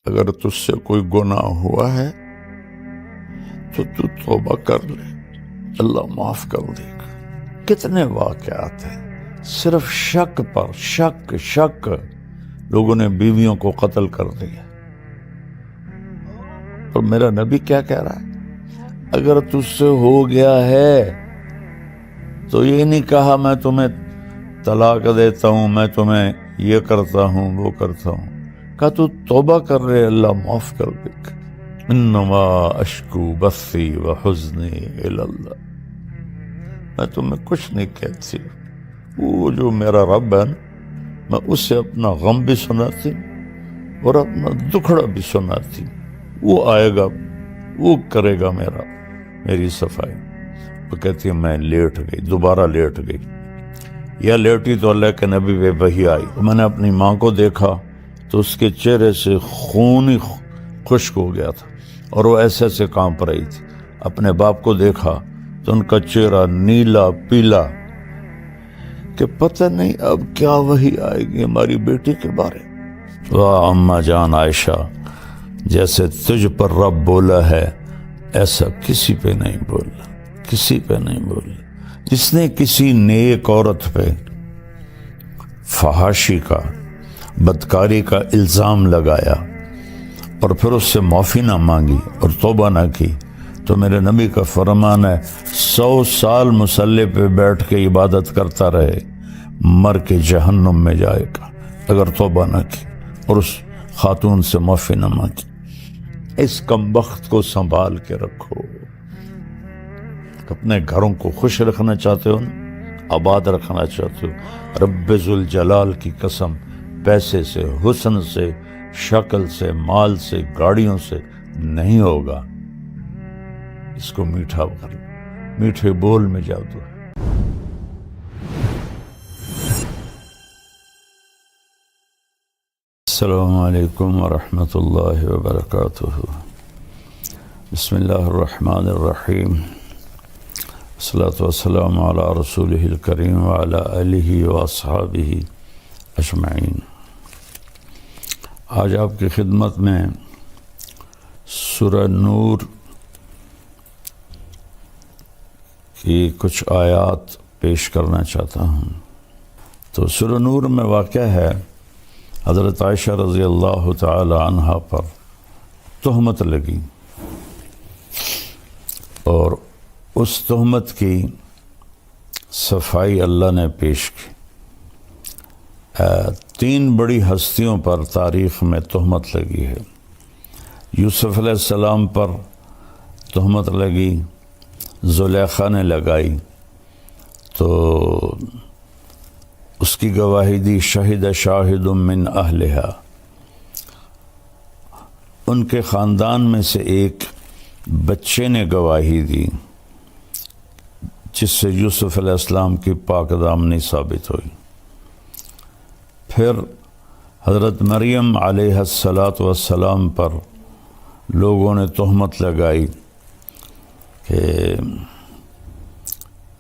اگر تجھ سے کوئی گناہ ہوا ہے تو تو توبہ کر لے، اللہ معاف کر دے گا۔ کتنے واقعات ہیں صرف شک پر شک لوگوں نے بیویوں کو قتل کر دیا۔ اور میرا نبی کیا کہہ رہا ہے؟ اگر تجھ سے ہو گیا ہے تو یہ نہیں کہا میں تمہیں طلاق دیتا ہوں، میں تمہیں یہ کرتا ہوں وہ کرتا ہوں، کہا تو توبہ کر رہے، اللہ معاف کر دے گا۔ انما اشکو بثی وحزنی الی اللہ، میں تمہیں کچھ نہیں کہتی، وہ جو میرا رب ہے نا، میں اسے اپنا غم بھی سناتی اور اپنا دکھڑا بھی سناتی، وہ آئے گا، وہ کرے گا میری صفائی۔ وہ کہتی ہے میں لیٹ گئی، دوبارہ لیٹ گئی، یا لیٹی تو اللہ کے نبی پہ وحی آئی۔ میں نے اپنی ماں کو دیکھا تو اس کے چہرے سے خون ہی خشک ہو گیا تھا اور وہ ایسے ایسے کانپ رہی تھی۔ اپنے باپ کو دیکھا تو ان کا چہرہ نیلا پیلا کہ پتہ نہیں اب کیا وحی آئے گی ہماری بیٹی کے بارے۔ واہ اماں جان عائشہ، جیسے تجھ پر رب بولا ہے ایسا کسی پہ نہیں بولا، کسی پہ نہیں بولا۔ جس نے کسی نیک عورت پہ فحاشی کا، بدکاری کا الزام لگایا اور پھر اس سے معافی نہ مانگی اور توبہ نہ کی، تو میرے نبی کا فرمان ہے 100 سال مصلی پہ بیٹھ کے عبادت کرتا رہے، مر کے جہنم میں جائے گا اگر توبہ نہ کی اور اس خاتون سے معافی نہ مانگی۔ اس کمبخت کو سنبھال کے رکھو۔ اپنے گھروں کو خوش رکھنا چاہتے ہو، آباد رکھنا چاہتے ہو، رب ذوالجلال کی قسم، پیسے سے، حسن سے، شکل سے، مال سے، گاڑیوں سے نہیں ہوگا۔ اس کو میٹھا کر لو، میٹھے بول میں جادو ہے۔ السلام علیکم ورحمۃ اللہ وبرکاتہ۔ بسم اللہ الرحمن الرحیم، والصلاة والسلام علی رسولہ الکریم وعلی آلہ واصحابہ اجمعین۔ آج آپ کی خدمت میں سورہ نور کی کچھ آیات پیش کرنا چاہتا ہوں۔ تو سورہ نور میں واقع ہے حضرت عائشہ رضی اللہ تعالی عنہا پر تہمت لگی اور اس تہمت کی صفائی اللہ نے پیش کی۔ 3 بڑی ہستیوں پر تاریخ میں تہمت لگی ہے۔ یوسف علیہ السلام پر تہمت لگی، زلیخا نے لگائی تو اس کی گواہی دی شہد شاہد من اہلہا، ان کے خاندان میں سے ایک بچے نے گواہی دی جس سے یوسف علیہ السلام کی پاک دامنی ثابت ہوئی۔ پھر حضرت مریم علیہ السلام پر لوگوں نے تہمت لگائی کہ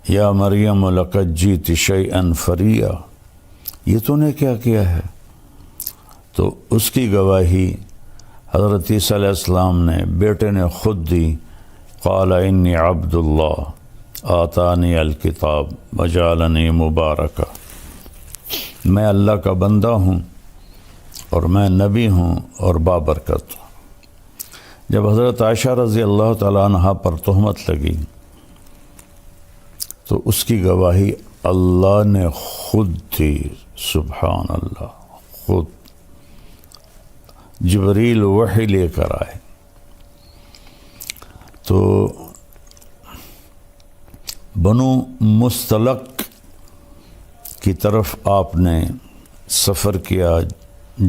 یا مریم لقد جئت شیئا فریا، یہ تو نے کیا کیا ہے؟ تو اس کی گواہی حضرت عیسیٰ علیہ السلام نے، بیٹے نے خود دی، قال انی عبد اللہ آتانی الکتاب وجعلنی مبارکا، میں اللہ کا بندہ ہوں اور میں نبی ہوں اور بابرکت ہوں۔ جب حضرت عائشہ رضی اللہ تعالیٰ عنہ پر تہمت لگی تو اس کی گواہی اللہ نے خود دی، سبحان اللہ، خود جبریل وحی لے کر آئے۔ تو بنو مستلق کی طرف آپ نے سفر کیا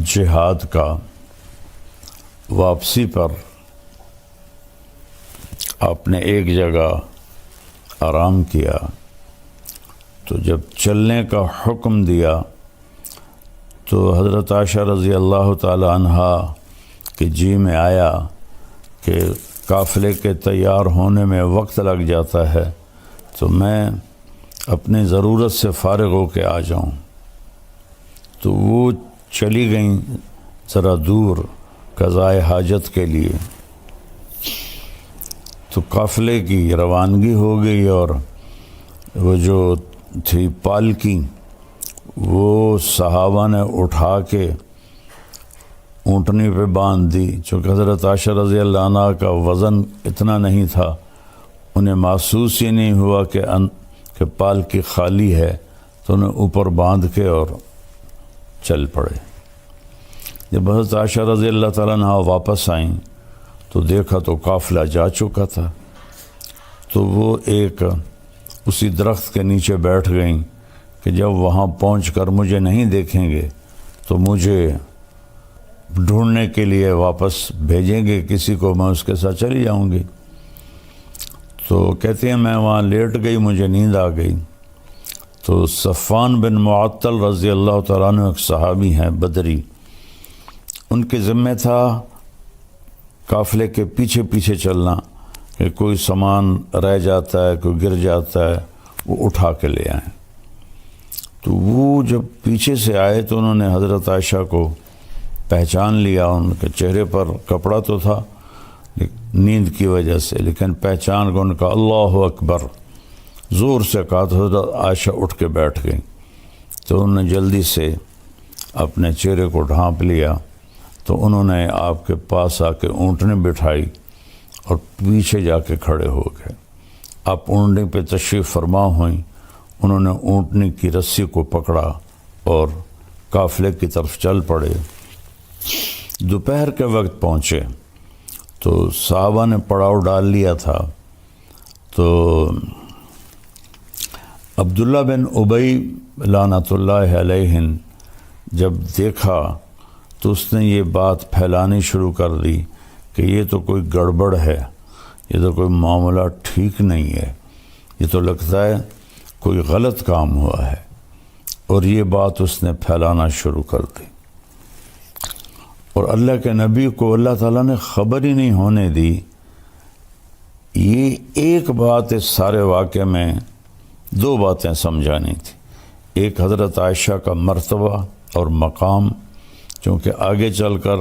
جہاد کا۔ واپسی پر آپ نے ایک جگہ آرام کیا، تو جب چلنے کا حکم دیا تو حضرت عائشہ رضی اللہ تعالی عنہا کے جی میں آیا کہ قافلے کے تیار ہونے میں وقت لگ جاتا ہے تو میں اپنی ضرورت سے فارغ ہو کے آ جاؤں۔ تو وہ چلی گئیں ذرا دور، قضائے حاجت کے لیے۔ تو قافلے کی روانگی ہو گئی اور وہ جو تھی پالکی وہ صحابہ نے اٹھا کے اونٹنی پہ باندھ دی۔ چونکہ حضرت عائشہ رضی اللہ عنہ کا وزن اتنا نہیں تھا، انہیں محسوس ہی نہیں ہوا کہ پالکی خالی ہے، تو انہیں اوپر باندھ کے اور چل پڑے۔ جب حضرت عائشہ رضی اللہ تعالیٰ عنہ واپس آئیں تو دیکھا تو قافلہ جا چکا تھا، تو وہ ایک اسی درخت کے نیچے بیٹھ گئیں کہ جب وہاں پہنچ کر مجھے نہیں دیکھیں گے تو مجھے ڈھونڈنے کے لیے واپس بھیجیں گے کسی کو، میں اس کے ساتھ چلی جاؤں گی۔ تو کہتے ہیں میں وہاں لیٹ گئی، مجھے نیند آ گئی۔ تو صفوان بن معطل رضی اللہ تعالیٰ عنہ ایک صحابی ہیں بدری، ان کے ذمہ تھا قافلے کے پیچھے پیچھے چلنا کہ کوئی سامان رہ جاتا ہے، کوئی گر جاتا ہے، وہ اٹھا کے لے آئیں۔ تو وہ جب پیچھے سے آئے تو انہوں نے حضرت عائشہ کو پہچان لیا، ان کے چہرے پر کپڑا تو تھا نیند کی وجہ سے، لیکن پہچان کو ان کا اللہ اکبر زور سے کہا تو حضرت عائشہ اٹھ کے بیٹھ گئی۔ تو انہوں نے جلدی سے اپنے چہرے کو ڈھانپ لیا، تو انہوں نے آپ کے پاس آ کے اونٹنی بٹھائی اور پیچھے جا کے کھڑے ہو گئے۔ آپ اونٹنی پہ تشریف فرما ہوئیں، انہوں نے اونٹنی کی رسی کو پکڑا اور قافلے کی طرف چل پڑے۔ دوپہر کے وقت پہنچے تو صحابہ نے پڑاؤ ڈال لیا تھا، تو عبداللہ بن ابی لعنت اللہ علیہ جب دیکھا تو اس نے یہ بات پھیلانی شروع کر دی کہ یہ تو کوئی گڑبڑ ہے، یہ تو کوئی معاملہ ٹھیک نہیں ہے، یہ تو لگتا ہے کوئی غلط کام ہوا ہے، اور یہ بات اس نے پھیلانا شروع کر دی۔ اور اللہ کے نبی کو اللہ تعالیٰ نے خبر ہی نہیں ہونے دی۔ یہ ایک بات اس سارے واقعے میں دو باتیں سمجھانی تھی، ایک حضرت عائشہ کا مرتبہ اور مقام، چونکہ آگے چل کر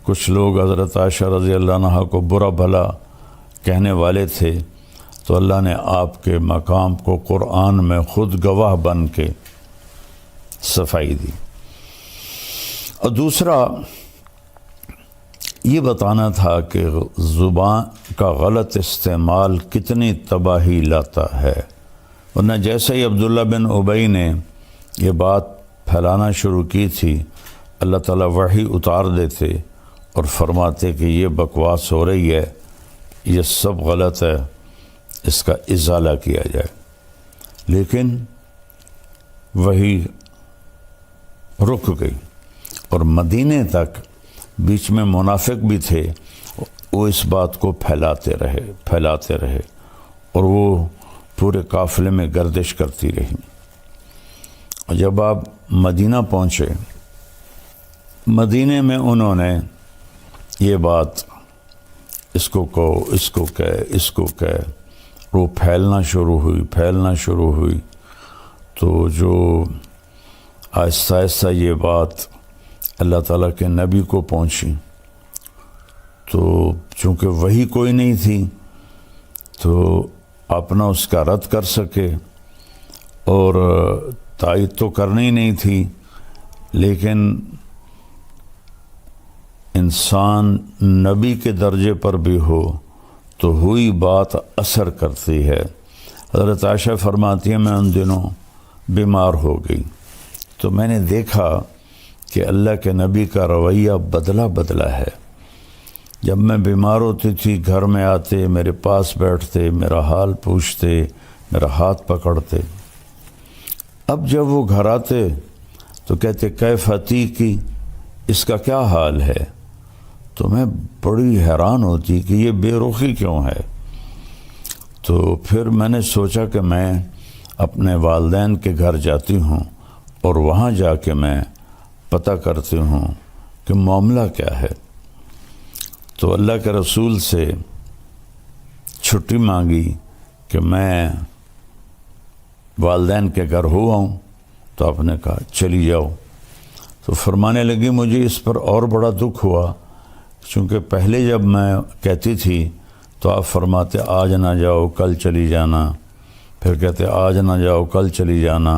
کچھ لوگ حضرت عائشہ رضی اللہ عنہ کو برا بھلا کہنے والے تھے، تو اللہ نے آپ کے مقام کو قرآن میں خود گواہ بن کے صفائی دی۔ اور دوسرا یہ بتانا تھا کہ زبان کا غلط استعمال کتنی تباہی لاتا ہے، ورنہ جیسے ہی عبداللہ بن ابی نے یہ بات پھیلانا شروع کی تھی، اللہ تعالیٰ وحی اتار دیتے اور فرماتے کہ یہ بکواس ہو رہی ہے، یہ سب غلط ہے، اس کا ازالہ کیا جائے۔ لیکن وہی رک گئی، اور مدینے تک بیچ میں منافق بھی تھے، وہ اس بات کو پھیلاتے رہے اور وہ پورے قافلے میں گردش کرتی رہی۔ اور جب آپ مدینہ پہنچے، مدینے میں انہوں نے یہ بات اس کو کہو، اس کو کہے، وہ پھیلنا شروع ہوئی، تو جو آہستہ آہستہ یہ بات اللہ تعالیٰ کے نبی کو پہنچی، تو چونکہ وہی کوئی نہیں تھی تو اپنا اس کا رد کر سکے، اور تائید تو کرنی نہیں تھی، لیکن انسان نبی کے درجے پر بھی ہو تو ہوئی بات اثر کرتی ہے۔ حضرت عائشہ فرماتی ہے میں ان دنوں بیمار ہو گئی، تو میں نے دیکھا کہ اللہ کے نبی کا رویہ بدلا ہے۔ جب میں بیمار ہوتی تھی گھر میں آتے، میرے پاس بیٹھتے، میرا حال پوچھتے، میرا ہاتھ پکڑتے۔ اب جب وہ گھر آتے تو کہتے کیف عتیقی، اس کا کیا حال ہے؟ تو میں بڑی حیران ہوتی کہ یہ بے رخی کیوں ہے۔ تو پھر میں نے سوچا کہ میں اپنے والدین کے گھر جاتی ہوں اور وہاں جا کے میں پتہ کرتی ہوں کہ معاملہ کیا ہے۔ تو اللہ کے رسول سے چھٹی مانگی کہ میں والدین کے گھر ہوا ہوں، تو آپ نے کہا چلی جاؤ۔ تو فرمانے لگی مجھے اس پر اور بڑا دکھ ہوا چونکہ پہلے جب میں کہتی تھی تو آپ فرماتے آج نہ جاؤ کل چلی جانا، پھر کہتے آج نہ جاؤ کل چلی جانا،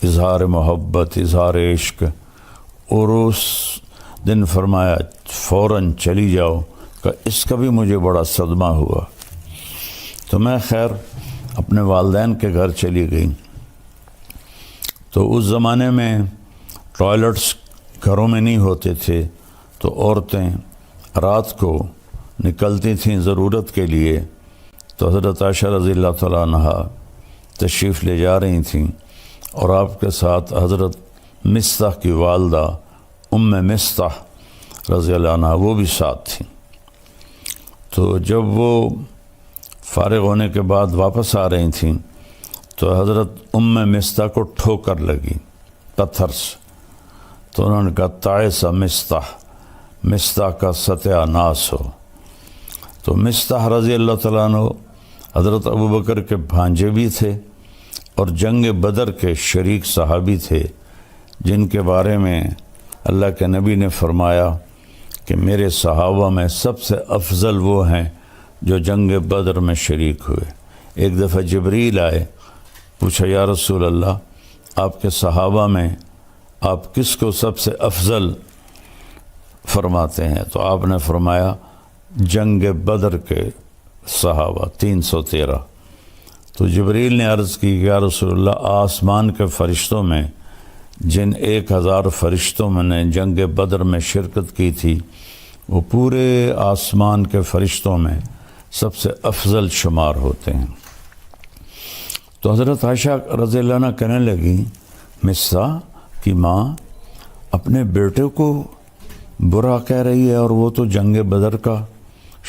اظہار محبت، اظہار عشق، اور اس دن فرمایا فوراً چلی جاؤ، کہ اس کا بھی مجھے بڑا صدمہ ہوا۔ تو میں خیر اپنے والدین کے گھر چلی گئی۔ تو اس زمانے میں ٹوائلٹس گھروں میں نہیں ہوتے تھے، تو عورتیں رات کو نکلتی تھیں ضرورت کے لیے، تو حضرت عائشہ رضی اللہ تعالیٰ عنہا تشریف لے جا رہی تھیں، اور آپ کے ساتھ حضرت مصطح کی والدہ ام مصطح رضی اللہ عنہا وہ بھی ساتھ تھیں۔ تو جب وہ فارغ ہونے کے بعد واپس آ رہی تھیں تو حضرت ام مصطح کو ٹھوکر لگی پتھر سے، تو انہوں نے کہا تعس مصطح، مصطح کا ستیہ ناس ہو۔ تو مصطح رضی اللہ تعالیٰ عنہ حضرت ابوبکر کے بھانجے بھی تھے اور جنگ بدر کے شریک صحابی تھے، جن کے بارے میں اللہ کے نبی نے فرمایا کہ میرے صحابہ میں سب سے افضل وہ ہیں جو جنگ بدر میں شریک ہوئے۔ ایک دفعہ جبریل آئے، پوچھا یا رسول اللہ آپ کے صحابہ میں آپ کس کو سب سے افضل فرماتے ہیں؟ تو آپ نے فرمایا جنگ بدر کے صحابہ 313۔ تو جبریل نے عرض کی کہ یا رسول اللہ آسمان کے فرشتوں میں جن 1000 فرشتوں میں نے جنگ بدر میں شرکت کی تھی، وہ پورے آسمان کے فرشتوں میں سب سے افضل شمار ہوتے ہیں۔ تو حضرت عائشہ رضی اللہ عنہ کہنے لگی مصطح کی ماں اپنے بیٹے کو برا کہہ رہی ہے، اور وہ تو جنگ بدر کا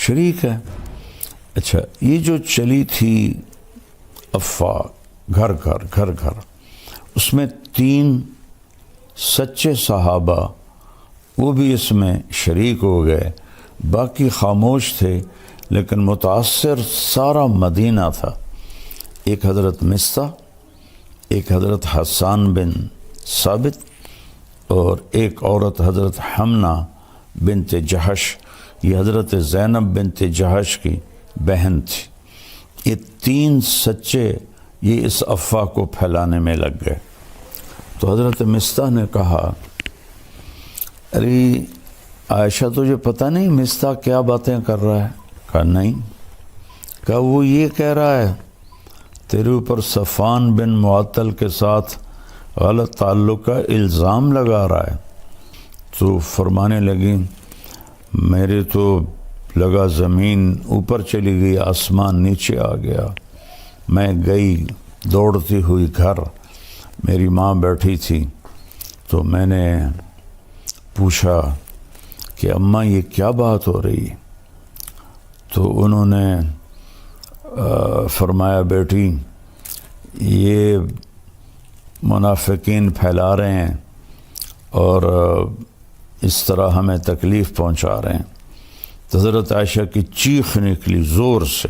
شریک ہے۔ اچھا، یہ جو چلی تھی افواہ گھر گھر، اس میں 3 سچے صحابہ وہ بھی اس میں شریک ہو گئے، باقی خاموش تھے، لیکن متاثر سارا مدینہ تھا۔ ایک حضرت مصطح، ایک حضرت حسان بن ثابت، اور ایک عورت حضرت حمنہ بنت جہش، یہ حضرت زینب بنت جہش کی بہن تھی۔ یہ 3 سچے یہ اس افواہ کو پھیلانے میں لگ گئے۔ تو حضرت مصطح نے کہا ارے عائشہ تجھے پتہ نہیں مصطح کیا باتیں کر رہا ہے؟ کہا نہیں۔ کہا وہ یہ کہہ رہا ہے تیرے اوپر صفوان بن معطل کے ساتھ غلط تعلق کا الزام لگا رہا ہے۔ تو فرمانے لگی میرے تو لگا زمین اوپر چلی گئی، آسمان نیچے آ گیا۔ میں گئی دوڑتی ہوئی گھر، میری ماں بیٹھی تھی، تو میں نے پوچھا کہ اماں یہ کیا بات ہو رہی؟ تو انہوں نے فرمایا بیٹی یہ منافقین پھیلا رہے ہیں اور اس طرح ہمیں تکلیف پہنچا رہے ہیں۔ تو حضرت عائشہ کی چیخ نکلی زور سے۔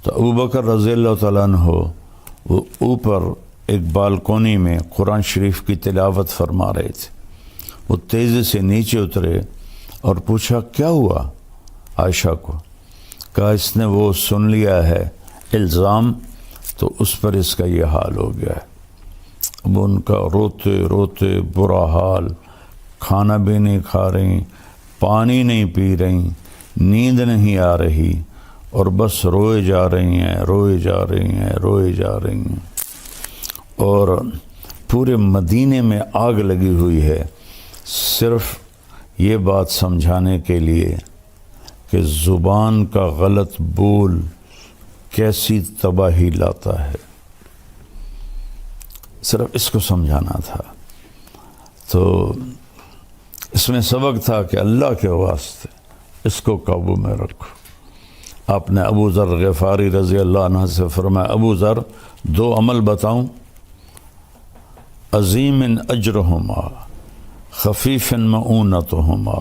تو ابوبکر رضی اللہ تعالیٰ عنہ وہ اوپر ایک بالکونی میں قرآن شریف کی تلاوت فرما رہے تھے، وہ تیزی سے نیچے اترے اور پوچھا کیا ہوا عائشہ کو؟ کہا اس نے وہ سن لیا ہے الزام، تو اس پر اس کا یہ حال ہو گیا ہے۔ اب ان کا روتے روتے برا حال، کھانا بھی نہیں کھا رہی، پانی نہیں پی رہی، نیند نہیں آ رہی، اور بس روئے جا رہی ہیں، روئے جا رہی ہیں، روئے جا رہی ہیں، اور پورے مدینے میں آگ لگی ہوئی ہے صرف یہ بات سمجھانے کے لیے کہ زبان کا غلط بول کیسی تباہی لاتا ہے، صرف اس کو سمجھانا تھا۔ تو اس میں سبق تھا کہ اللہ کے واسطے اس کو قابو میں رکھو۔ آپ نے ابو ذر غفاری رضی اللہ عنہ سے فرمایا ابو ذر 2 عمل بتاؤں، عظیم اجرہما خفیف معونتہما،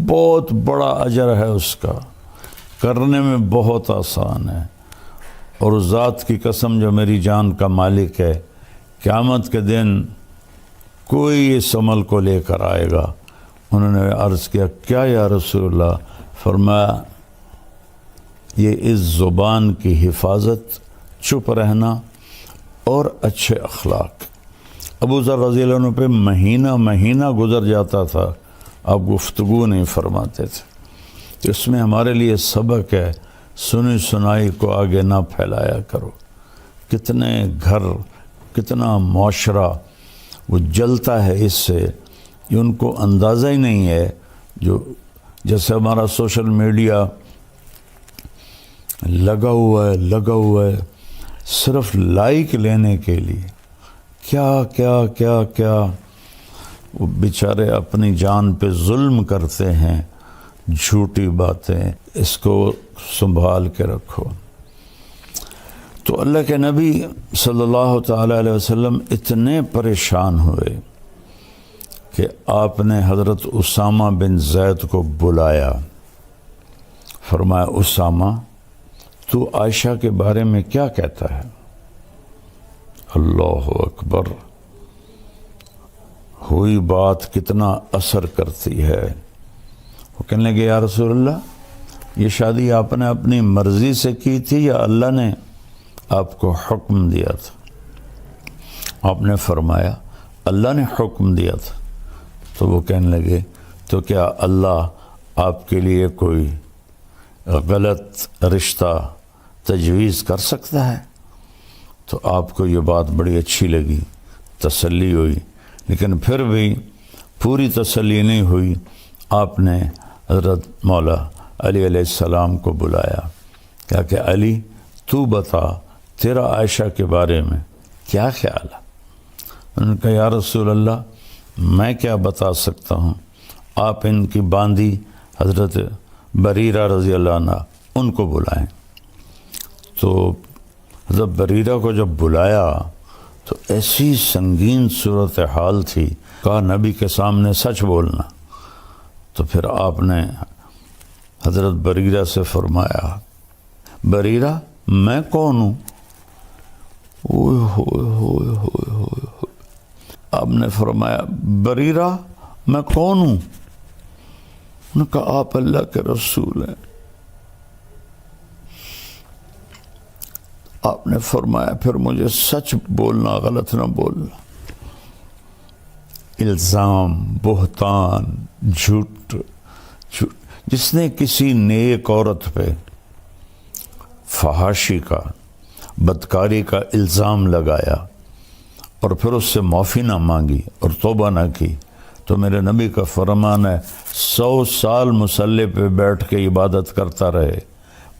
بہت بڑا اجر ہے اس کا، کرنے میں بہت آسان ہے، اور ذات کی قسم جو میری جان کا مالک ہے، قیامت کے دن کوئی اس عمل کو لے کر آئے گا، انہوں نے عرض کیا کیا یا رسول اللہ؟ فرمایا یہ اس زبان کی حفاظت، چپ رہنا اور اچھے اخلاق۔ ابو ذر رضی اللہ عنہ پہ مہینہ مہینہ گزر جاتا تھا، آپ گفتگو نہیں فرماتے تھے۔ تو اس میں ہمارے لیے سبق ہے، سنی سنائی کو آگے نہ پھیلایا کرو۔ کتنے گھر، کتنا معاشرہ وہ جلتا ہے اس سے، یہ ان کو اندازہ ہی نہیں ہے۔ جو جیسے ہمارا سوشل میڈیا لگا ہوا ہے صرف لائک لینے کے لیے، کیا کیا کیا کیا وہ بیچارے اپنی جان پہ ظلم کرتے ہیں، جھوٹی باتیں۔ اس کو سنبھال کے رکھو۔ تو اللہ کے نبی صلی اللہ تعالی علیہ وسلم اتنے پریشان ہوئے کہ آپ نے حضرت اسامہ بن زید کو بلایا، فرمایا اسامہ تو عائشہ کے بارے میں کیا کہتا ہے؟ اللہ اکبر، ہوئی بات کتنا اثر کرتی ہے۔ وہ کہنے لگے یا رسول اللہ یہ شادی آپ نے اپنی مرضی سے کی تھی یا اللہ نے آپ کو حکم دیا تھا؟ آپ نے فرمایا اللہ نے حکم دیا تھا۔ تو وہ کہنے لگے تو کیا اللہ آپ کے لیے کوئی غلط رشتہ تجویز کر سکتا ہے؟ تو آپ کو یہ بات بڑی اچھی لگی، تسلی ہوئی، لیکن پھر بھی پوری تسلی نہیں ہوئی۔ آپ نے حضرت مولا علی علیہ السلام کو بلایا، کہا کہ علی تو بتا تیرا عائشہ کے بارے میں کیا خیال ہے؟ انہوں نے کہا یا رسول اللہ میں کیا بتا سکتا ہوں، آپ ان کی باندھی حضرت بریرہ رضی اللہ عنہ ان کو بلائیں۔ تو حضرت بریرہ کو جب بلایا تو ایسی سنگین صورتحال تھی، کہا نبی کے سامنے سچ بولنا۔ تو پھر آپ نے حضرت بریرہ سے فرمایا بریرہ میں کون ہوں؟ آپ نے فرمایا بریرہ میں کون ہوں؟ انہوں نے کہا آپ اللہ کے رسول ہیں۔ آپ نے فرمایا پھر مجھے سچ بولنا، غلط نہ بولنا۔ الزام، بہتان، جھوٹ، جس نے کسی نیک عورت پہ فحاشی کا، بدکاری کا الزام لگایا اور پھر اس سے معافی نہ مانگی اور توبہ نہ کی، تو میرے نبی کا فرمان ہے 100 سال مصلی پہ بیٹھ کے عبادت کرتا رہے،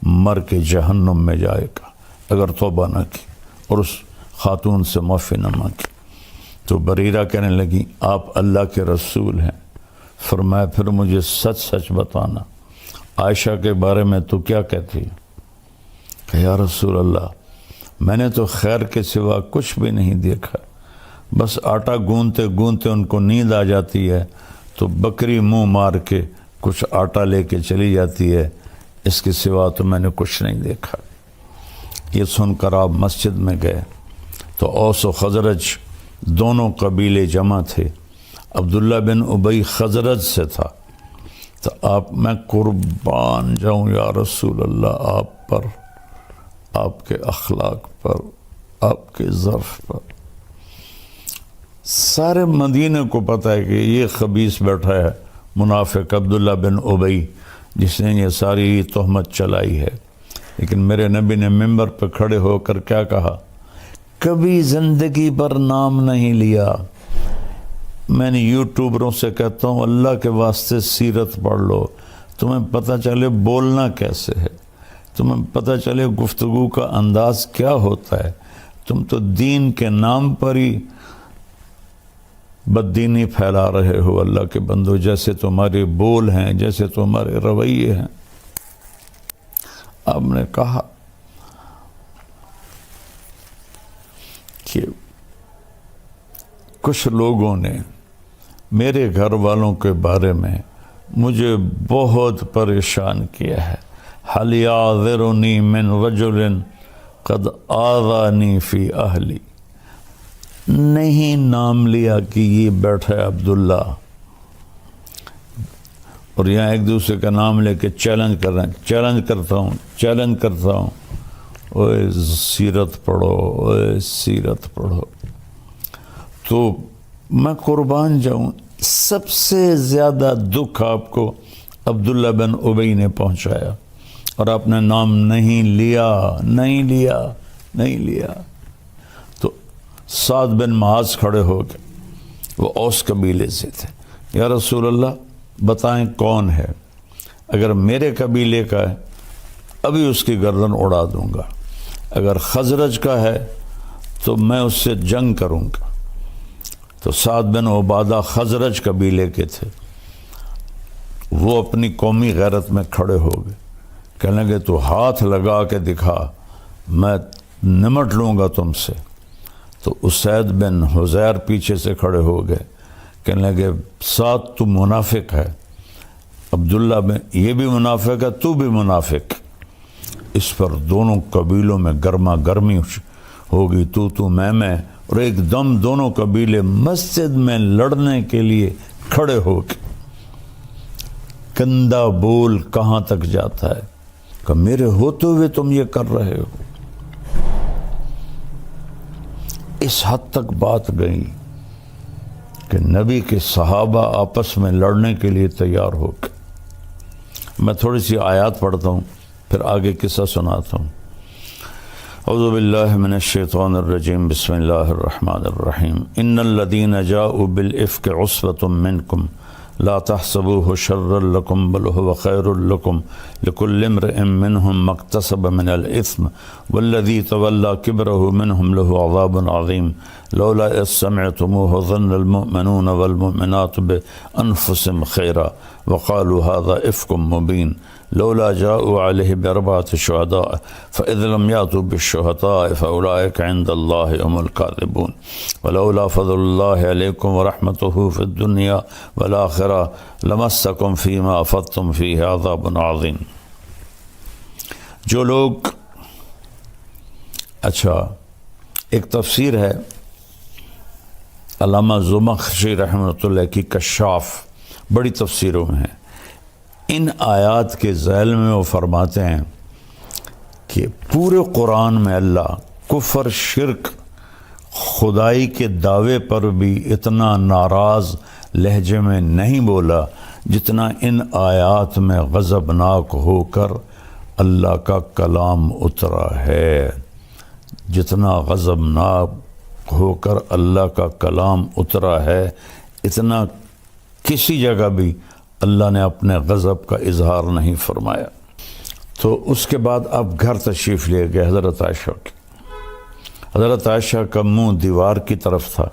مر کے جہنم میں جائے گا اگر توبہ نہ کی اور اس خاتون سے معافی نہ مانگی۔ تو بریرہ کہنے لگی آپ اللہ کے رسول ہیں۔ فرمایا پھر مجھے سچ سچ بتانا، عائشہ کے بارے میں تو کیا کہتی؟ کہ یا رسول اللہ میں نے تو خیر کے سوا کچھ بھی نہیں دیکھا، بس آٹا گوندتے گوندتے ان کو نیند آ جاتی ہے تو بکری منہ مار کے کچھ آٹا لے کے چلی جاتی ہے، اس کے سوا تو میں نے کچھ نہیں دیکھا۔ یہ سن کر آپ مسجد میں گئے تو اوس و خزرج دونوں قبیلے جمع تھے۔ عبداللہ بن ابی خزرج سے تھا۔ تو آپ میں قربان جاؤں یا رسول اللہ آپ پر، آپ کے اخلاق پر، آپ کے ظرف پر۔ سارے مدینے کو پتہ ہے کہ یہ خبیث بیٹھا ہے منافق عبداللہ بن ابی جس نے یہ ساری تہمت چلائی ہے، لیکن میرے نبی نے ممبر پہ کھڑے ہو کر کیا کہا؟ کبھی زندگی پر نام نہیں لیا۔ میں نے یوٹیوبروں سے کہتا ہوں اللہ کے واسطے سیرت پڑھ لو، تمہیں پتہ چلے بولنا کیسے ہے، تمہیں پتہ چلے گفتگو کا انداز کیا ہوتا ہے۔ تم تو دین کے نام پر ہی بددینی پھیلا رہے ہو اللہ کے بندو، جیسے تمہارے بول ہیں، جیسے تمہارے رویے ہیں۔ آپ نے کہا کہ کچھ لوگوں نے میرے گھر والوں کے بارے میں مجھے بہت پریشان کیا ہے۔ حَلْ يَعْذِرُنِي مِنْ رَجُلٍ قَدْ آذَانِي فِي أَهْلِي، نہیں نام لیا کہ یہ بیٹھا ہے عبداللہ، اور یہاں ایک دوسرے کا نام لے کے چیلنج کر رہے ہیں، چیلنج کرتا ہوں، چیلنج کرتا ہوں، اوے سیرت پڑھو، اوے سیرت پڑھو۔ تو میں قربان جاؤں، سب سے زیادہ دکھ آپ کو عبداللہ بن ابی نے پہنچایا، اور آپ نے نام نہیں لیا، نہیں لیا، نہیں لیا۔ تو سعد بن معاذ کھڑے ہو گئے، وہ اوس قبیلے سے تھے۔ یا رسول اللہ بتائیں کون ہے؟ اگر میرے قبیلے کا ہے ابھی اس کی گردن اڑا دوں گا، اگر خزرج کا ہے تو میں اس سے جنگ کروں گا۔ تو سعد بن عبادہ خزرج قبیلے کے تھے، وہ اپنی قومی غیرت میں کھڑے ہو گئے، کہنے لگے تو ہاتھ لگا کے دکھا، میں نمٹ لوں گا تم سے۔ تو اسید بن حزیر پیچھے سے کھڑے ہو گئے، کہنے لگے سعد تو منافق ہے، عبداللہ بن یہ بھی منافق ہے، تو بھی منافق۔ اس پر دونوں قبیلوں میں گرما گرمی ہوگی، تو میں، اور ایک دم دونوں قبیلے مسجد میں لڑنے کے لیے کھڑے ہو کے۔ گندا بول کہاں تک جاتا ہے کہ میرے ہوتے ہوئے تم یہ کر رہے ہو۔ اس حد تک بات گئی کہ نبی کے صحابہ آپس میں لڑنے کے لیے تیار ہو گئے۔ میں تھوڑی سی آیات پڑھتا ہوں، پھر آگے قصہ سناتا ہوں۔ اعوذ باللہ من الشیطان الرجیم، بسم اللہ الرحمن الرحیم۔ ان الذین جاؤوا بالافک عصبۃ منکم لا تحسبوه شرا لكم بل هو خير لكم لكل امرئ منهم ما اكتسب من الإثم والذي تولى كبره منهم له عذاب عظيم لولا إذ سمعتموه ظن المؤمنون والمؤمنات بأنفسهم خيرا وقالوا هذا إفك مبين لولا جاءوا عليه بأربعة شهداء فإذ لم يأتوا بالشهداء فأولئك عند الله هم الكاذبون ولولا فضل الله عليكم ورحمته في الدنيا والآخرة لمسكم فيما أفضتم فيه عذاب عظيم۔ جو لوگ، اچھا ایک تفسیر ہے علامہ زمخشری رحمۃ اللہ کی کشاف، بڑی تفسیروں میں ہے، ان آیات کے ذیل میں وہ فرماتے ہیں کہ پورے قرآن میں اللہ کفر، شرک، خدائی کے دعوے پر بھی اتنا ناراض لہجے میں نہیں بولا جتنا ان آیات میں غضبناک ہو کر اللہ کا کلام اترا ہے۔ جتنا غضبناک ہو کر اللہ کا کلام اترا ہے، اتنا کسی جگہ بھی اللہ نے اپنے غضب کا اظہار نہیں فرمایا۔ تو اس کے بعد اب گھر تشریف لے گئے حضرت عائشہ کی۔ حضرت عائشہ کا منہ دیوار کی طرف تھا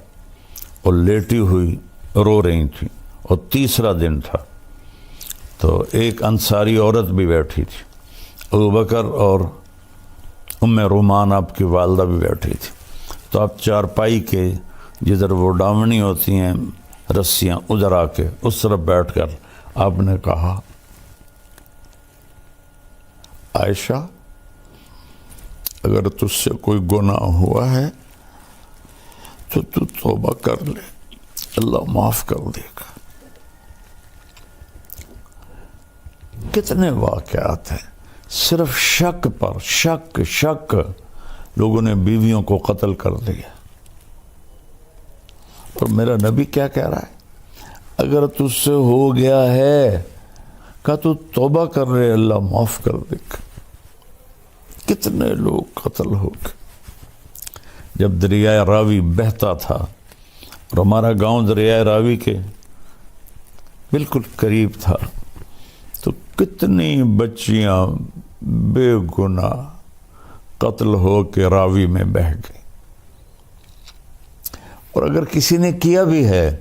اور لیٹی ہوئی رو رہی تھی، اور تیسرا دن تھا۔ تو ایک انصاری عورت بھی بیٹھی تھی، ابوبکر اور ام رومان آپ کی والدہ بھی بیٹھی تھی۔ تو آپ چارپائی کے جدھر وہ ڈاونی ہوتی ہیں رسیاں، ادھر آ کے اس طرف بیٹھ کر آپ نے کہا، عائشہ اگر تجھ سے کوئی گناہ ہوا ہے تو توبہ کر لے، اللہ معاف کر دے گا۔ کتنے واقعات ہیں صرف شک پر، شک لوگوں نے بیویوں کو قتل کر دیا۔ اور میرا نبی کیا کہہ رہا ہے؟ اگر تجھ سے ہو گیا ہے کہ تو توبہ کر رہے، اللہ معاف کر دے گا۔ کتنے لوگ قتل ہو گئے۔ جب دریائے راوی بہتا تھا، اور ہمارا گاؤں دریائے راوی کے بالکل قریب تھا، تو کتنی بچیاں بے گناہ قتل ہو کے راوی میں بہہ گئی۔ اور اگر کسی نے کیا بھی ہے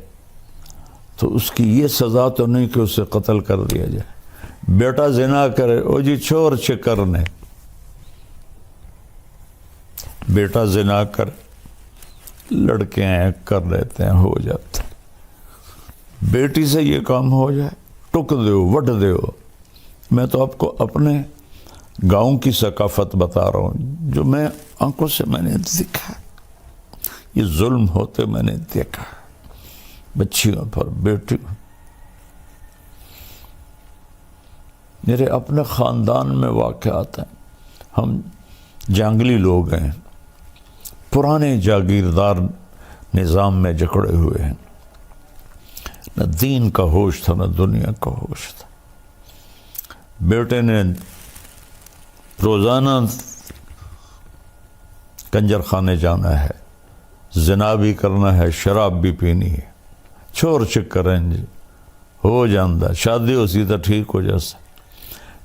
تو اس کی یہ سزا تو نہیں کہ اسے قتل کر دیا جائے۔ بیٹا زنا کرے، او جی چھوڑ چکرنے، بیٹا زنا کر، لڑکے ہیں کر لیتے ہیں، ہو جاتا ہے۔ بیٹی سے یہ کام ہو جائے، ٹک دیو، وٹ دیو۔ میں تو آپ کو اپنے گاؤں کی ثقافت بتا رہا ہوں، جو میں آنکھوں سے میں نے دیکھا، یہ ظلم ہوتے میں نے دیکھا، بچیوں پر، بیٹیوں۔ میرے اپنے خاندان میں واقعات ہیں. ہم جنگلی لوگ ہیں، پرانے جاگیردار نظام میں جکڑے ہوئے ہیں، نہ دین کا ہوش تھا نہ دنیا کا ہوش تھا. بیٹے نے روزانہ کنجر خانے جانا ہے، زنا بھی کرنا ہے، شراب بھی پینی ہے، چور چکر ہیں جی، ہو جاندہ شادی ہو سی تو ٹھیک ہو جیسا.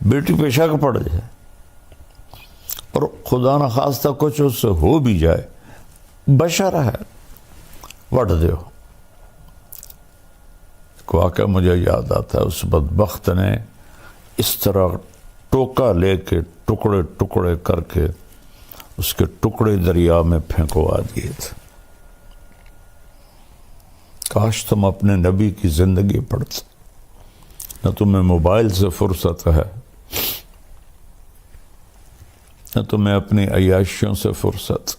بیٹی پہ شک پڑ جائے اور خدا نہ خواستہ کچھ اس سے ہو بھی جائے، بشر ہے، وٹ دیو. واقعہ مجھے یاد آتا ہے، اس بدبخت نے اس طرح ٹوکا لے کے ٹکڑے ٹکڑے کر کے اس کے ٹکڑے دریا میں پھینکوا دیے تھے. کاش تم اپنے نبی کی زندگی پڑھتے. نہ تمہیں موبائل سے فرصت ہے، نہ تمہیں اپنی عیاشیوں سے فرصت.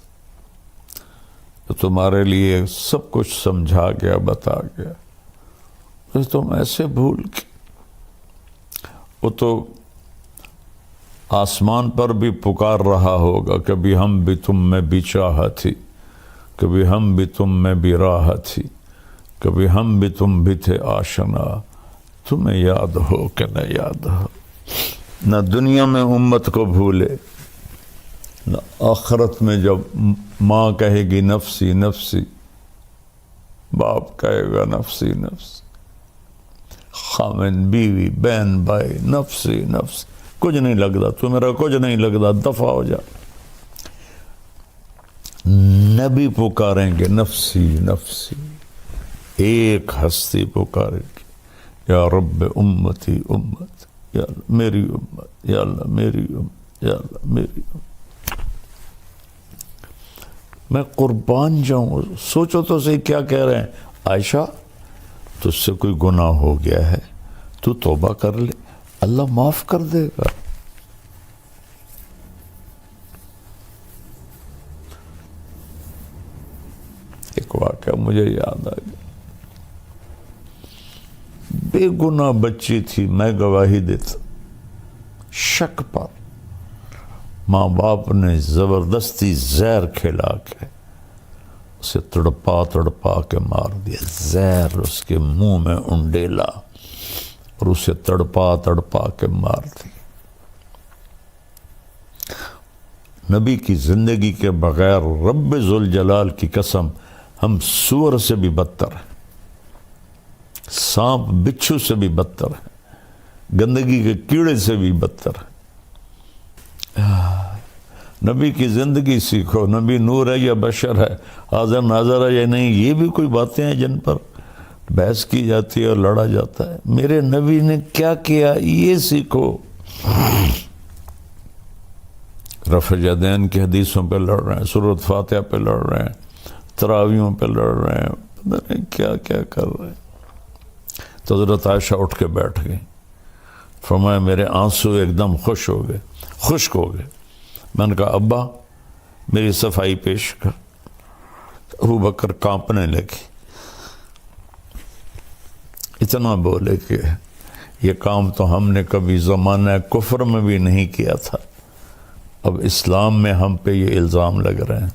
تو تمہارے لیے سب کچھ سمجھا گیا، بتا گیا، تو تم ایسے بھول کے. وہ تو آسمان پر بھی پکار رہا ہوگا، کبھی ہم بھی تم میں بھی چاہا تھی، کبھی ہم بھی تم میں بھی راہ تھی، کبھی ہم بھی تم بھی تھے آشنا. تمہیں یاد ہو کہ نہ یاد ہو. نہ دنیا میں امت کو بھولے، نہ آخرت میں جب ماں کہے گی نفسی نفسی، باپ کہے گا نفسی نفسی، خامن بیوی بہن بھائی نفسی نفسی. کچھ نہیں لگتا تو میرا، کچھ نہیں لگتا، دفع ہو جا. نبی پکاریں گے نفسی نفسی. ایک ہستی پکارے گی، یا رب امتی امت، یا اللہ میری امت، یا اللہ میری امت، یا اللہ میری امت. میں قربان جاؤں. سوچو تو صحیح کیا کہہ رہے ہیں. عائشہ تجھ سے کوئی گناہ ہو گیا ہے تو توبہ کر لے، اللہ معاف کر دے گا. ایک واقعہ مجھے یاد آ گیا. بے گناہ بچی تھی، میں گواہی دیتا. شک پر ماں باپ نے زبردستی زہر کھلا کے اسے تڑپا تڑپا کے مار دیا. زہر اس کے منہ میں انڈیلا اور اسے تڑپا تڑپا کے مار دی. نبی کی زندگی کے بغیر رب ذوالجلال کی قسم ہم سور سے بھی بدتر ہیں، سانپ بچھو سے بھی بدتر ہیں، گندگی کے کیڑے سے بھی بدتر ہیں. نبی کی زندگی سیکھو. نبی نور ہے یا بشر ہے، حاضر ناظر ہے یا نہیں، یہ بھی کوئی باتیں ہیں جن پر بحث کی جاتی ہے اور لڑا جاتا ہے. میرے نبی نے کیا کیا یہ سیکھو. رفع الیدین کی حدیثوں پہ لڑ رہے ہیں، سورۃ فاتحہ پہ لڑ رہے ہیں، تراویحوں پہ لڑ رہے ہیں، پتہ نہیں کیا کیا کر رہے ہیں. تو حضرت عائشہ اٹھ کے بیٹھ گئی. فرمایا میرے آنسو ایک دم خشک ہو گئے. میں نے کہا ابا میری صفائی پیش کر. ابو بکر کانپنے لگے، اتنا بولے کہ یہ کام تو ہم نے کبھی زمانہ کفر میں بھی نہیں کیا تھا، اب اسلام میں ہم پہ یہ الزام لگ رہے ہیں.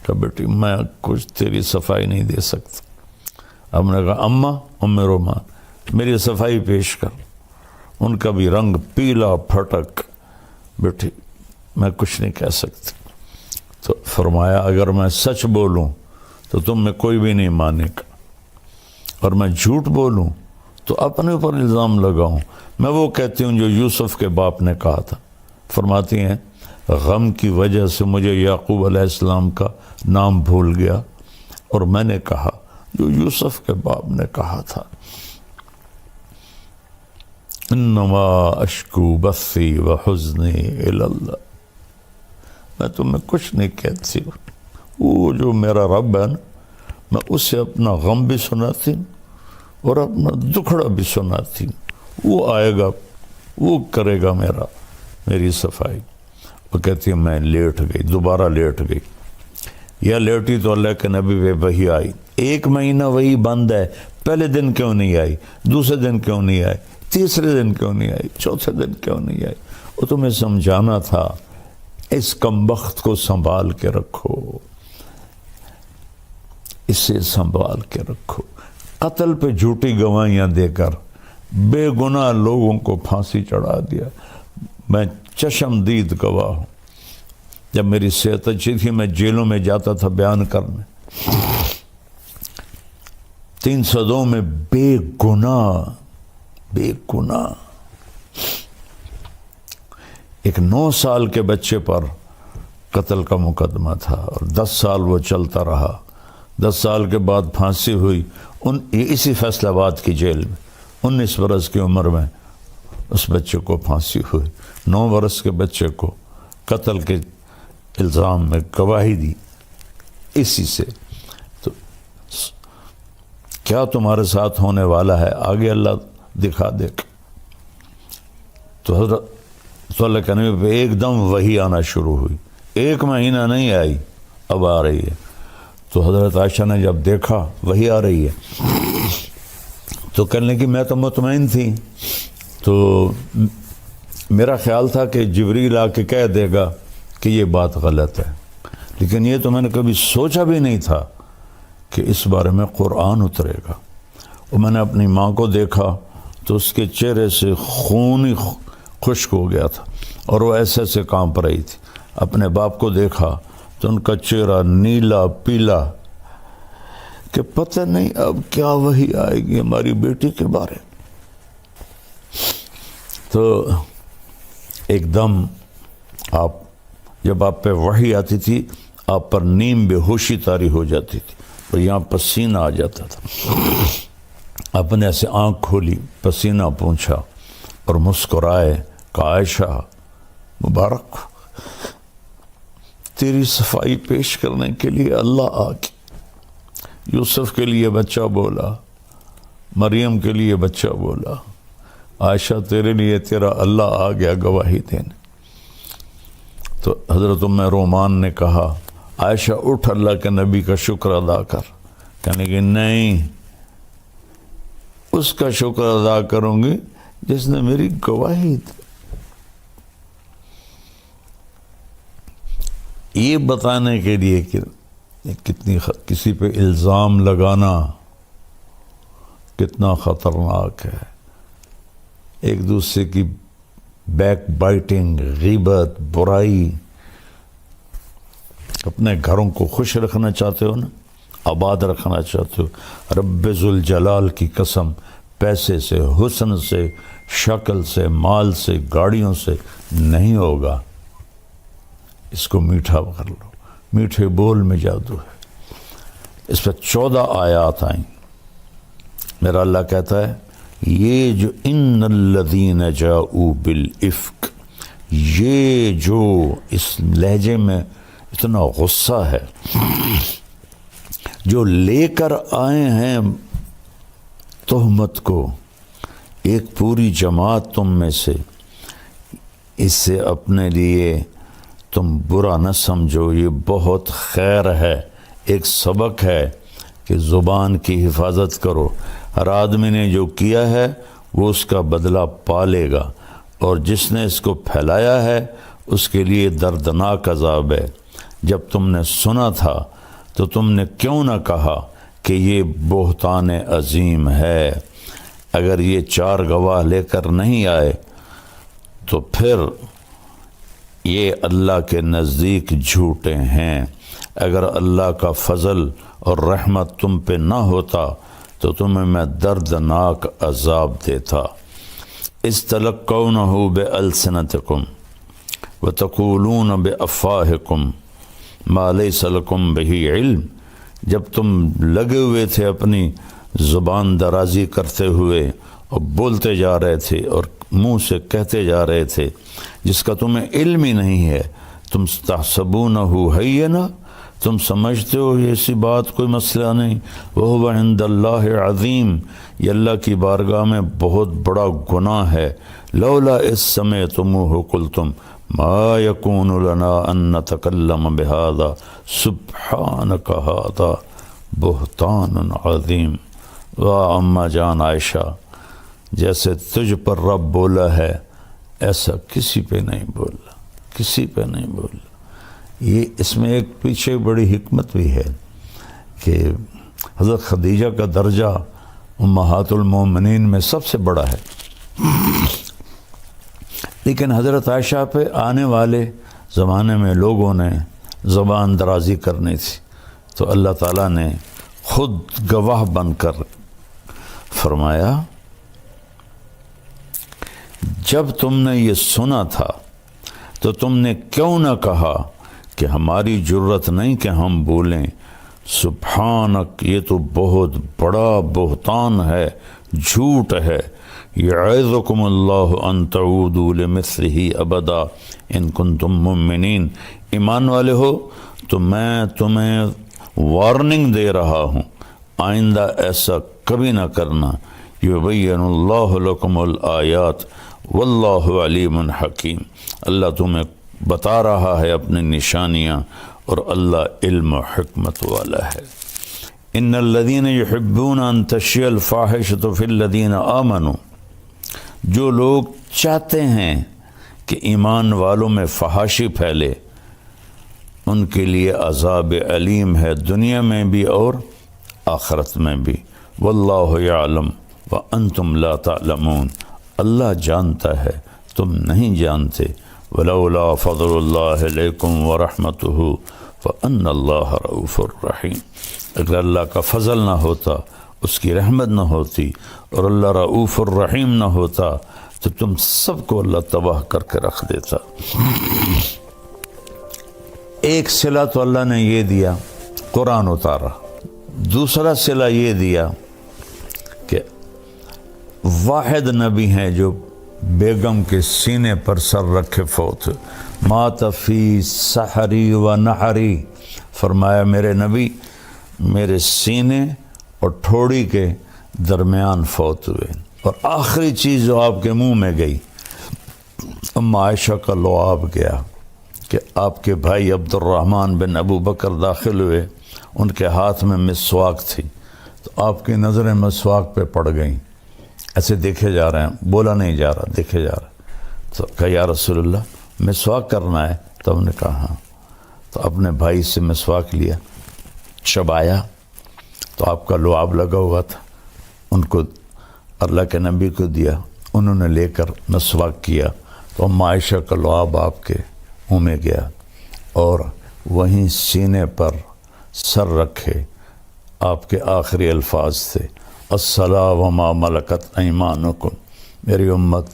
کہ بیٹی میں کچھ تیری صفائی نہیں دے سکتا. ہم نے کہا اماں ام رومان میری صفائی پیش کر. ان کا بھی رنگ پیلا پھٹک. بیٹی میں کچھ نہیں کہہ سکتی. تو فرمایا اگر میں سچ بولوں تو تم میں کوئی بھی نہیں مانے گا، اور میں جھوٹ بولوں تو اپنے اوپر الزام لگاؤں. میں وہ کہتی ہوں جو یوسف کے باپ نے کہا تھا. فرماتی ہیں غم کی وجہ سے مجھے یعقوب علیہ السلام کا نام بھول گیا اور میں نے کہا جو یوسف کے باپ نے کہا تھا، انما اشکو بثی وحزنی الی اللہ. میں تمہیں کچھ نہیں کہتی ہوں، وہ جو میرا رب ہے نا، میں اسے اپنا غم بھی سناتی ہوں اور اپنا دکھڑا بھی سناتی ہوں. وہ آئے گا، وہ کرے گا میری صفائی. وہ کہتی ہے میں لیٹ گئی، دوبارہ لیٹ گئی. یا لیٹی تو اللہ کے نبی پہ وحی آئی. 1 مہینہ وہی بند ہے، پہلے دن کیوں نہیں آئی، دوسرے دن کیوں نہیں آئی، تیسرے دن کیوں نہیں آئی؟ چوتھے دن کیوں نہیں آئی؟ وہ تمہیں سمجھانا تھا اس کمبخت کو سنبھال کے رکھو، اسے سنبھال کے رکھو۔ قتل پہ جھوٹی گواہیاں دے کر بے گناہ لوگوں کو پھانسی چڑھا دیا۔ میں چشم دید گواہ ہوں، جب میری صحت اچھی تھی میں جیلوں میں جاتا تھا بیان کرنے، 302 میں بے گناہ ایک 9 سال کے بچے پر قتل کا مقدمہ تھا اور 10 سال وہ چلتا رہا۔ 10 سال کے بعد پھانسی ہوئی اسی فیصل آباد کی جیل میں۔ 19 برس کی عمر میں اس بچے کو پھانسی ہوئی۔ 9 برس کے بچے کو قتل کے الزام میں گواہی دی اسی سے۔ تو کیا تمہارے ساتھ ہونے والا ہے آگے اللہ دکھا دے۔ تو حضرت صلی اللہ علیہ وسلم پہ ایک دم وحی آنا شروع ہوئی، 1 مہینہ نہیں آئی، اب آ رہی ہے۔ تو حضرت عائشہ نے جب دیکھا وحی آ رہی ہے تو کہنے لگی میں تو مطمئن تھی، تو میرا خیال تھا کہ جبریل آ کے کہہ دے گا کہ یہ بات غلط ہے، لیکن یہ تو میں نے کبھی سوچا بھی نہیں تھا کہ اس بارے میں قرآن اترے گا۔ اور میں نے اپنی ماں کو دیکھا تو اس کے چہرے سے خون ہی خشک ہو گیا تھا اور وہ ایسے ایسے کانپ رہی تھی۔ اپنے باپ کو دیکھا تو ان کا چہرہ نیلا پیلا کہ پتہ نہیں اب کیا وحی آئے گی ہماری بیٹی کے بارے۔ تو ایک دم جب آپ پہ وحی آتی تھی آپ پر نیم بے ہوشی طاری ہو جاتی تھی اور یہاں پسینہ آ جاتا تھا۔ آپ نے ایسے آنکھ کھولی، پسینہ پونچھا اور مسکرائے کہ عائشہ مبارک تیری صفائی پیش کرنے کے لیے اللہ آ گیا۔ یوسف کے لیے بچہ بولا، مریم کے لیے بچہ بولا، عائشہ تیرے لیے تیرا اللہ آ گیا گواہی دینے۔ تو حضرت ام رومان نے کہا عائشہ اٹھ اللہ کے نبی کا شکر ادا کر۔ کہنے کہ نہیں، اس کا شکر ادا کروں گی جس نے میری گواہی دی۔ یہ بتانے کے لیے کہ کتنی کسی پہ الزام لگانا کتنا خطرناک ہے، ایک دوسرے کی بیک بائٹنگ، غیبت، برائی۔ اپنے گھروں کو خوش رکھنا چاہتے ہو نا، آباد رکھنا چاہتے ہو، رب ذوالجلال کی قسم پیسے سے، حسن سے، شکل سے، مال سے، گاڑیوں سے نہیں ہوگا۔ اس کو میٹھا کر لو، میٹھے بول میں جادو ہے۔ اس پہ 14 آیات آئیں۔ میرا اللہ کہتا ہے یہ جو ان الذین جاؤوا بالافک، یہ جو اس لہجے میں اتنا غصہ ہے، جو لے کر آئے ہیں تہمت کو، ایک پوری جماعت تم میں سے، اس سے اپنے لیے تم برا نہ سمجھو، یہ بہت خیر ہے، ایک سبق ہے کہ زبان کی حفاظت کرو۔ ہر آدمی نے جو کیا ہے وہ اس کا بدلہ پالے گا، اور جس نے اس کو پھیلایا ہے اس کے لیے دردناک عذاب ہے۔ جب تم نے سنا تھا تو تم نے کیوں نہ کہا کہ یہ بہتان عظیم ہے؟ اگر یہ 4 گواہ لے کر نہیں آئے تو پھر یہ اللہ کے نزدیک جھوٹے ہیں۔ اگر اللہ کا فضل اور رحمت تم پہ نہ ہوتا تو تمہیں میں دردناک عذاب دیتا۔ استلقونہ بألسنتکم وتقولون بأفواہکم ما لیس لکم بہ علم، جب تم لگے ہوئے تھے اپنی زبان درازی کرتے ہوئے اور بولتے جا رہے تھے اور منہ سے کہتے جا رہے تھے جس کا تمہیں علم ہی نہیں ہے، تم تحسبونہ ہینا، تم سمجھتے ہو یہ ایسی بات کوئی مسئلہ نہیں، وہو عند اللہ عظیم، یہ اللہ کی بارگاہ میں بہت بڑا گناہ ہے۔ لولا اذ سمعتموہ قلتم ما یکون لنا ان نتکلم بہذا سبحانک ھذا بہتان عظیم۔ واہ اماں جان عائشہ، جیسے تجھ پر رب بولا ہے ایسا کسی پہ نہیں بولا، کسی پہ نہیں بولا۔ یہ اس میں ایک پیچھے بڑی حکمت بھی ہے کہ حضرت خدیجہ کا درجہ امہات المومنین میں سب سے بڑا ہے، لیکن حضرت عائشہ پہ آنے والے زمانے میں لوگوں نے زبان درازی کرنی تھی، تو اللہ تعالیٰ نے خود گواہ بن کر فرمایا جب تم نے یہ سنا تھا تو تم نے کیوں نہ کہا کہ ہماری جرت نہیں کہ ہم بولیں سبحانک، یہ تو بہت بڑا بہتان ہے، جھوٹ ہے۔ یعظکم اللہ ان تعودوا لمثلہ ابدا ان کنتم مؤمنین، ایمان والے ہو تو میں تمہیں وارننگ دے رہا ہوں، آئندہ ایسا کبھی نہ کرنا۔ یبین اللہ لکم الآیات واللہ علیم حکیم، اللہ تمہیں بتا رہا ہے اپنی نشانیاں اور اللہ علم و حکمت والا ہے۔ ان الذین یحبون ان تشیع الفاحشۃ فی الذین آمنوا، جو لوگ چاہتے ہیں کہ ایمان والوں میں فحاشی پھیلے، ان کے لیے عذاب علیم ہے، دنیا میں بھی اور آخرت میں بھی۔ واللہ یعلم وانتم لا تعلمون، اللہ جانتا ہے تم نہیں جانتے۔ ولولا فضل اللہ علیکم ورحمتہ فان اللہ رؤوف الرحیم، اگر اللہ کا فضل نہ ہوتا، اس کی رحمت نہ ہوتی اور اللہ رؤوف الرحیم نہ ہوتا تو تم سب کو اللہ تباہ کر کے رکھ دیتا۔ ایک صلہ تو اللہ نے یہ دیا، قرآن اتارا۔ دوسرا صلہ یہ دیا کہ واحد نبی ہیں جو بیگم کے سینے پر سر رکھے فوت، مات فی سحری و نحری، فرمایا میرے نبی میرے سینے اور ٹھوڑی کے درمیان فوت ہوئے۔ اور آخری چیز جو آپ کے منہ میں گئی، ام عائشہ کا لعاب گیا کہ آپ کے بھائی عبد الرحمن بن ابو بکر داخل ہوئے، ان کے ہاتھ میں مسواک تھی، تو آپ کی نظریں مسواک پہ پڑ گئیں، ایسے دیکھے جا رہے ہیں، بولا نہیں جا رہا، دیکھے جا رہا۔ تو کہا یا رسول اللہ مسواک کرنا ہے؟ تو ہم نے کہا ہاں۔ تو اپنے بھائی سے مسواک لیا، چبایا، تو آپ کا لعاب لگا ہوا تھا، ان کو اللہ کے نبی کو دیا، انہوں نے لے کر مسواک کیا، تو ام عائشہ کا لعاب آپ کے منہ میں گیا، اور وہیں سینے پر سر رکھے آپ کے آخری الفاظ تھے الصلاۃ وما ملکت ایمانکم، میری امت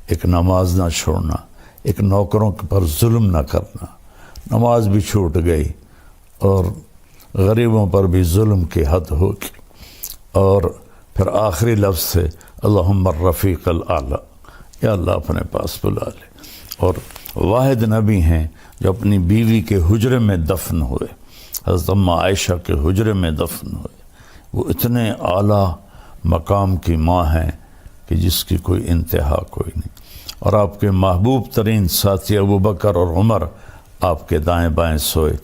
ایک نماز نہ چھوڑنا، ایک نوکروں پر ظلم نہ کرنا۔ نماز بھی چھوٹ گئی اور غریبوں پر بھی ظلم کی حد ہوگی، اور پھر آخری لفظ سے اللہم الرفیق الاعلیٰ، یا اللہ اپنے پاس بلا لے۔ اور واحد نبی ہیں جو اپنی بیوی کے حجرے میں دفن ہوئے، حضرت ام عائشہ کے حجرے میں دفن ہوئے۔ وہ اتنے اعلیٰ مقام کی ماں ہیں کہ جس کی کوئی انتہا کوئی نہیں۔ اور آپ کے محبوب ترین ساتھی ابو بکر اور عمر آپ کے دائیں بائیں سوئے۔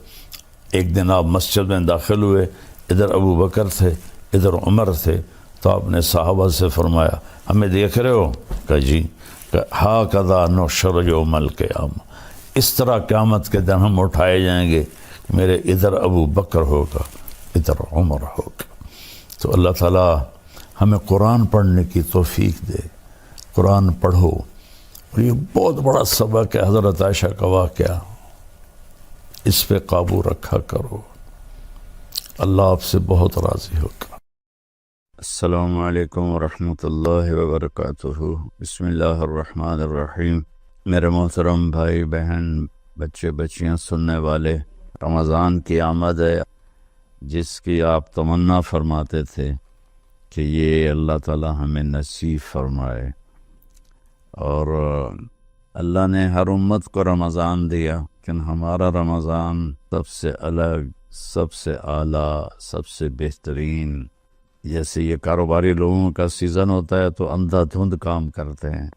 ایک دن آپ مسجد میں داخل ہوئے، ادھر ابو بکر تھے، ادھر عمر تھے، تو آپ نے صحابہ سے فرمایا ہمیں دیکھ رہے ہو؟ کہا جی۔ ہاکذا نحشر یوم القیامہ، اس طرح قیامت کے دن ہم اٹھائے جائیں گے، میرے ادھر ابو بکر ہوگا، ادھر عمر ہوگا۔ تو اللہ تعالیٰ ہمیں قرآن پڑھنے کی توفیق دے، قرآن پڑھو۔ اور یہ بہت بڑا سبق ہے حضرت عائشہ کا واقعہ، اس پہ قابو رکھا کرو، اللہ آپ سے بہت راضی ہوگا۔ السلام علیکم ورحمۃ اللہ وبرکاتہ۔ بسم اللہ الرحمن الرحیم۔ میرے محترم بھائی بہن، بچے بچیاں، سننے والے، رمضان کی آمد ہے جس کی آپ تمنا فرماتے تھے کہ یہ اللہ تعالی ہمیں نصیب فرمائے۔ اور اللہ نے ہر امت کو رمضان دیا، لیکن ہمارا رمضان سب سے الگ، سب سے اعلیٰ، سب سے بہترین۔ جیسے یہ کاروباری لوگوں کا سیزن ہوتا ہے تو اندھا دھند کام کرتے ہیں،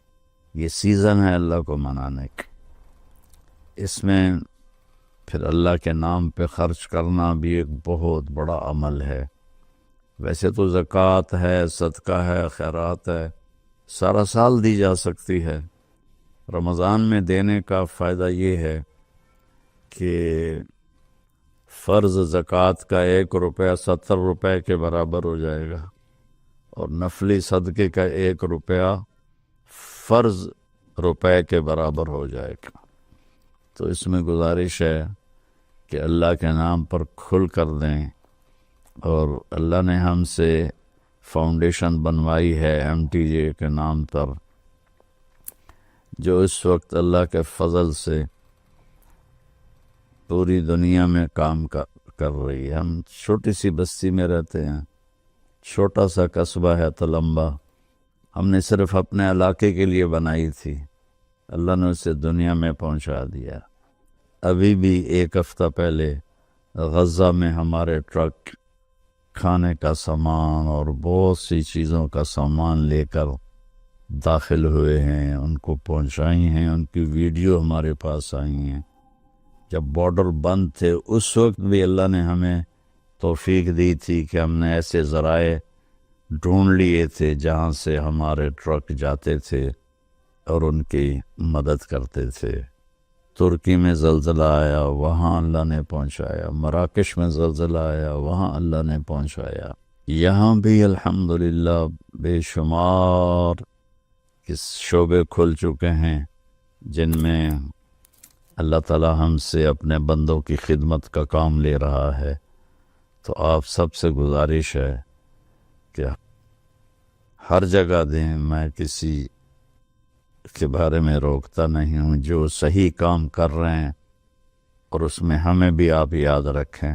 یہ سیزن ہے اللہ کو منانے کا۔ اس میں پھر اللہ کے نام پہ خرچ کرنا بھی ایک بہت بڑا عمل ہے۔ ویسے تو زکوٰۃ ہے، صدقہ ہے، خیرات ہے، سارا سال دی جا سکتی ہے۔ رمضان میں دینے کا فائدہ یہ ہے کہ فرض زکوٰۃ کا 1 روپیہ 70 روپے کے برابر ہو جائے گا، اور نفلی صدقے کا 1 روپیہ فرض روپے کے برابر ہو جائے گا۔ تو اس میں گزارش ہے کہ اللہ کے نام پر کھل کر دیں، اور اللہ نے ہم سے فاؤنڈیشن بنوائی ہے MTJ کے نام پر، جو اس وقت اللہ کے فضل سے پوری دنیا میں کام کر رہی ہے۔ ہم چھوٹی سی بستی میں رہتے ہیں، چھوٹا سا قصبہ ہے تلمبا، ہم نے صرف اپنے علاقے کے لیے بنائی تھی، اللہ نے اسے دنیا میں پہنچا دیا۔ ابھی بھی 1 ہفتہ پہلے غزہ میں ہمارے ٹرک کھانے کا سامان اور بہت سی چیزوں کا سامان لے کر داخل ہوئے ہیں، ان کو پہنچائی ہیں، ان کی ویڈیو ہمارے پاس آئی ہیں۔ جب بارڈر بند تھے اس وقت بھی اللہ نے ہمیں توفیق دی تھی کہ ہم نے ایسے ذرائع ڈھونڈ لیے تھے جہاں سے ہمارے ٹرک جاتے تھے اور ان کی مدد کرتے تھے۔ ترکی میں زلزلہ آیا، وہاں اللہ نے پہنچایا، مراکش میں زلزلہ آیا، وہاں اللہ نے پہنچایا۔ یہاں بھی الحمدللہ بے شمار شعبے کھل چکے ہیں جن میں اللہ تعالی ہم سے اپنے بندوں کی خدمت کا کام لے رہا ہے۔ تو آپ سب سے گزارش ہے کہ ہر جگہ دیں، میں کسی کے بارے میں روکتا نہیں ہوں، جو صحیح کام کر رہے ہیں، اور اس میں ہمیں بھی آپ یاد رکھیں،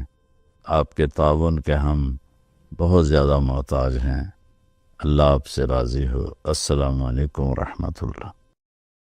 آپ کے تعاون کے ہم بہت زیادہ محتاج ہیں۔ اللہ آپ سے راضی ہو۔ السلام علیکم ورحمۃ اللہ۔